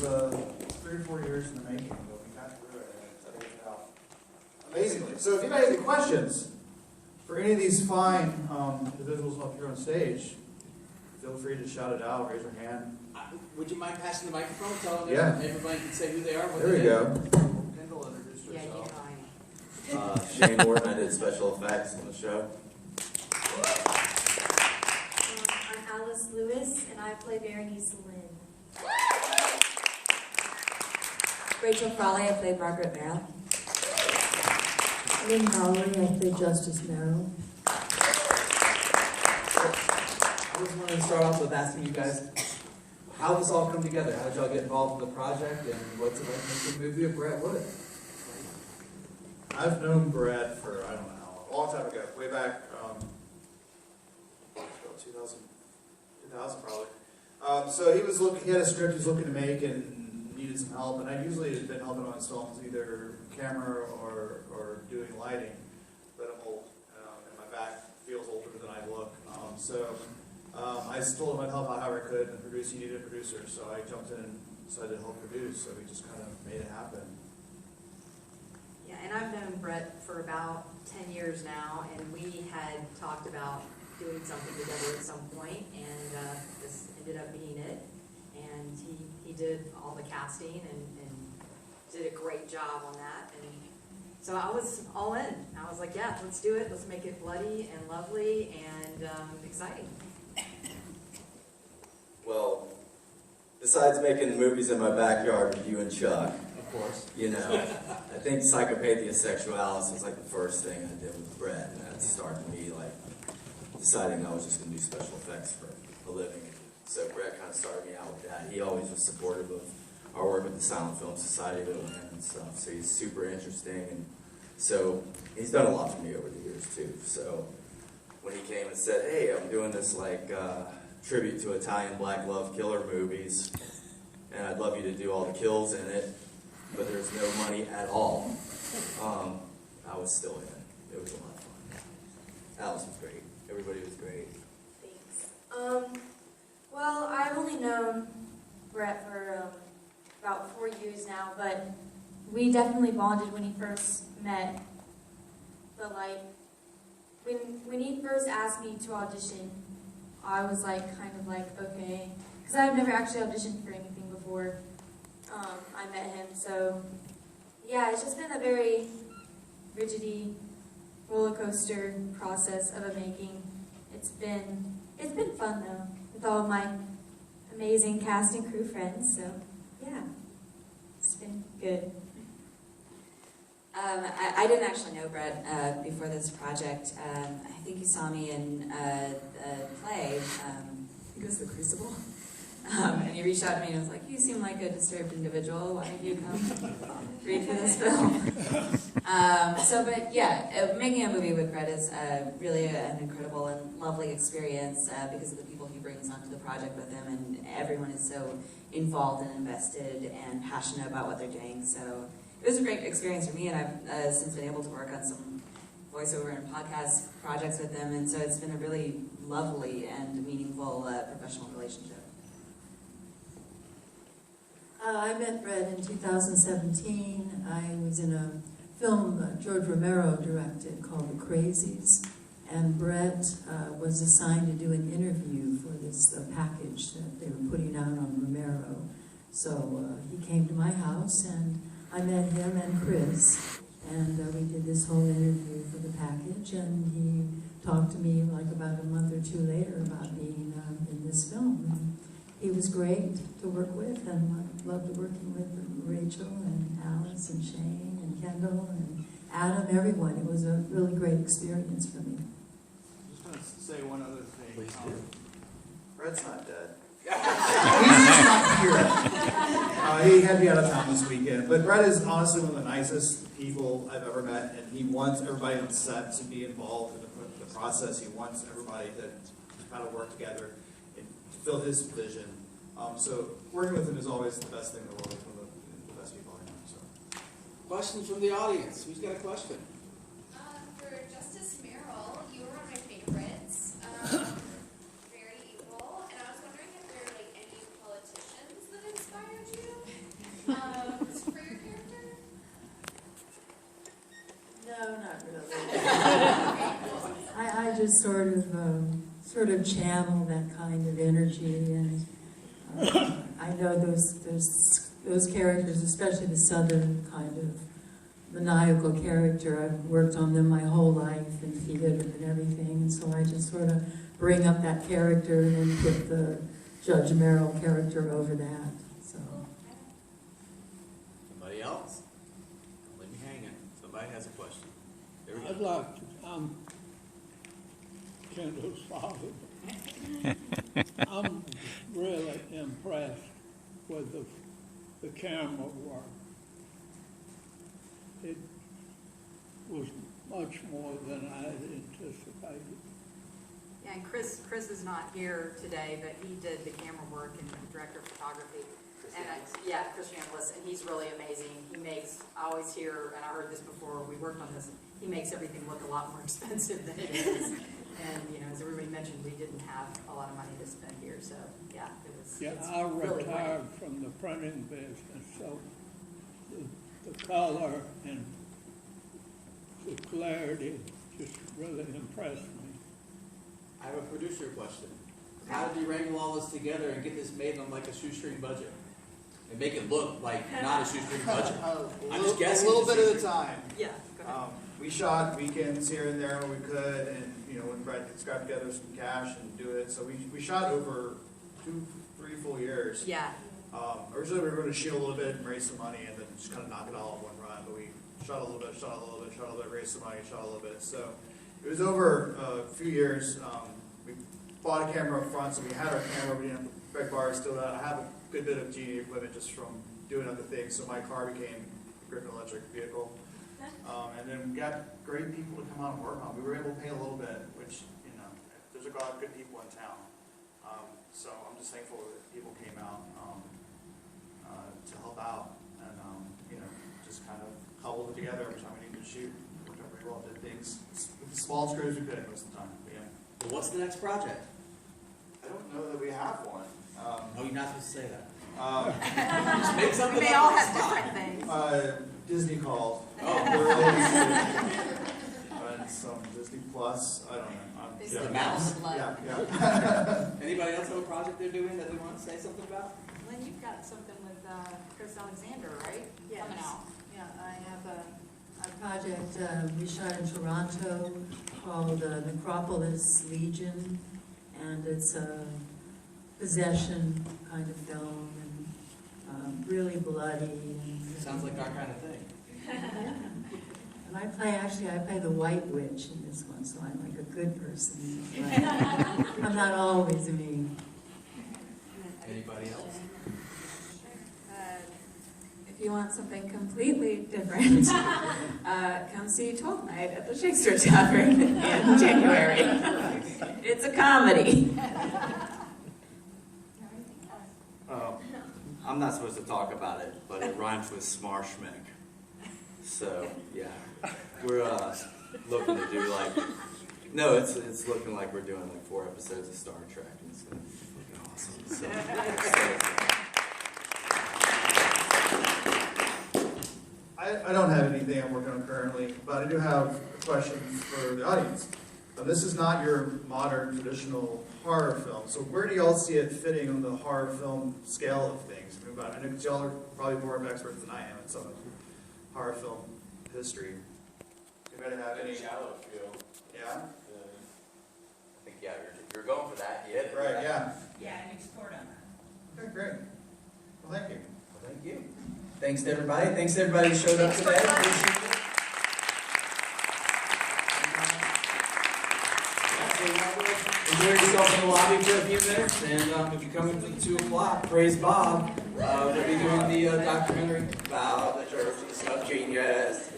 was 3 or 4 years in the making, but we got through it and it turned out amazingly. So if anybody has any questions for any of these fine individuals up here on stage, feel free to shout it out, raise your hand. Would you mind passing the microphone? Tell them everybody can say who they are. There we go. Kendall, introduce yourself. Yeah, you know I am. Shane Morton, I did special effects on the show. I'm Alice Lewis, and I play Berenice Lynn. Rachel Frawley, I play Margaret Merrill. Lynn Mallory, I play Justice Merrill. I just wanted to start off with asking you guys how this all come together. How did y'all get involved in the project, and what's it like making a movie of Brett Wood? I've known Brett for, I don't know how long, a long time ago, way back, 2000 probably. So he was looking, he had a script he was looking to make and needed some help, and I usually had been helping on his films, either camera or doing lighting, but I'm old, and my back feels older than I look. I told him I'd help out however I could, and he needed a producer, so I jumped in and decided to help produce, so we just kind of made it happen. Yeah, and I've known Brett for about 10 years now, and we had talked about doing something together at some point, and this ended up being it. And he did all the casting and did a great job on that. And so I was all in. I was like, yeah, let's do it. Let's make it bloody and lovely and exciting. Well, besides making movies in my backyard with you and Chuck, Of course. you know, I think Psychopathia Sexualis was like the first thing I did with Brett, and that started me like deciding I was just going to do special effects for a living. So Brett kind of started me out with that. He always was supportive of our work with the Silent Film Society and stuff, so he's super interesting, and so he's done a lot for me over the years too. So when he came and said, hey, I'm doing this like tribute to Italian black love killer movies, and I'd love you to do all the kills in it, but there's no money at all, I was still in. It was a lot of fun. Alice was great. Everybody was great. Thanks. Well, I've only known Brett for about 4 years now, but we definitely bonded when he first met. But like, when he first asked me to audition, I was like, kind of like, okay, because I've never actually auditioned for anything before I met him. So yeah, it's just been a very rigidy roller coaster process of a making. It's been fun though, with all of my amazing cast and crew friends. So yeah, it's been good. I didn't actually know Brett before this project. I think you saw me in a play, I think it was The Crucible. And he reached out to me and was like, you seem like a disturbed individual, why don't you come read for this film? But yeah, making a movie with Brett is really an incredible and lovely experience because of the people he brings onto the project with him, and everyone is so involved and invested and passionate about what they're doing. So it was a great experience for me, and I've since been able to work on some voiceover and podcast projects with them, and so it's been a really lovely and meaningful professional relationship. I met Brett in 2017. I was in a film George Romero directed called The Crazies, and Brett was assigned to do an interview for this package that they were putting out on Romero. So he came to my house, and I met him and Chris, and we did this whole interview for the package, and he talked to me like about a month or two later about being in this film. And he was great to work with, and I loved working with Rachel and Alice and Shane and Kendall and Adam, everyone. It was a really great experience for me. Just want to say one other thing. Please do. Brett's not dead. He's just not here. He had to be out of town this weekend. But Brett is honestly one of the nicest people I've ever met, and he wants everybody on set to be involved in the process. He wants everybody to kind of work together and fulfill his vision. So working with him is always the best thing in the world. He's one of the best people I know. So. Questions from the audience? Who's got a question? For Justice Merrill, you were one of my favorites. Very evil, and I was wondering if there are like any politicians that inspired you. For your character? No, not really. I just sort of channel that kind of energy, and I know those characters, especially the southern kind of maniacal character. I've worked on them my whole life in theater and everything, and so I just sort of bring up that character and then put the Judge Merrill character over that. So. Somebody else? Don't leave me hanging. Somebody has a question. There we I'd go. like to, I'm Kendall's father. I'm really impressed with the camera work. It was much more than I had anticipated. Yeah, and Chris is not here today, but he did the camera work and director of photography. Chris Chambliss, and he's really amazing. He makes, I always hear, and I heard this before we worked on this, he makes everything look a lot more expensive than it is. And, you know, as everybody mentioned, we didn't have a lot of money to spend here, so, yeah, it's I really retired from the printing business, so the color and the clarity just really impressed me. I have a producer question. How did you wrangle all this together and get this made on like a shoestring budget? And make it look like not a shoestring budget? I'm just guessing. A little it's bit at a shoestring. time. Yeah, go ahead. We shot weekends here and there when we could, and you know, when Brett could scrap together some cash and do it. So we shot over 2-3 full years. Yeah. Originally we were going to shoot a little bit and raise some money and then just kind of knock it all in one run, but we shot a little bit, raised some money, shot a little bit. So it was over a few years. We bought a camera up front, so we had our camera. We didn't have the big bar still. I have a good bit of GD equipment just from doing other things. So my car became a Griffin electric vehicle. And then we got great people to come out and work on. We were able to pay a little bit, which, you know, there's a lot of good people in town. So I'm just thankful that people came out to help out and, you know, just kind of cobbled it together every time we needed to shoot. Worked out pretty well, did things with the small screws we could most of the time. But yeah. Well, what's the next project? I don't know that we have one. Oh, you're not supposed to say that. Just make something we may up all on the have spot. different things. Disney called. Oh. And some Disney Plus. I don't know. This The is mouse? blood. Yeah. Anybody else have a project they're doing that they want to say something about? Lynn, you've got something with Chris Alexander, right? Yes. Coming out. Yeah, I have a project we shot in Toronto called Necropolis Legion, and it's a possession kind of film, and really bloody. And, Sounds like our kind of thing. And I play the White Witch in this one, so I'm like a good person. I'm not always mean. Anybody else? If you want something completely different, come see 12th Night at the Shakespeare Tavern in January. It's a comedy. I'm not supposed to talk about it, but it rhymes with smarshmick. So, yeah. We're looking to do like, no, it's looking like we're doing like 4 episodes of Star Trek, and it's going to be fucking awesome. So, I don't have anything I'm working on currently, but I do have a question for the audience. This is not your modern, traditional horror film, so where do y'all see it fitting on the horror film scale of things? I know y'all are probably more of experts than I am in some of horror film history. Anybody have any? Shallow feel. Yeah? I think, yeah, you're going for that. You hit it. Right, yeah. Yeah, and export on that. Okay, great. Well, thank you. Well, thank you. Thanks to everybody. Thanks to everybody who showed up today. Appreciate it. Enjoy yourself in the lobby for a few minutes, and if you come in for the 2 o'clock, praise Bob. We'll be doing the documentary about the churches of genius.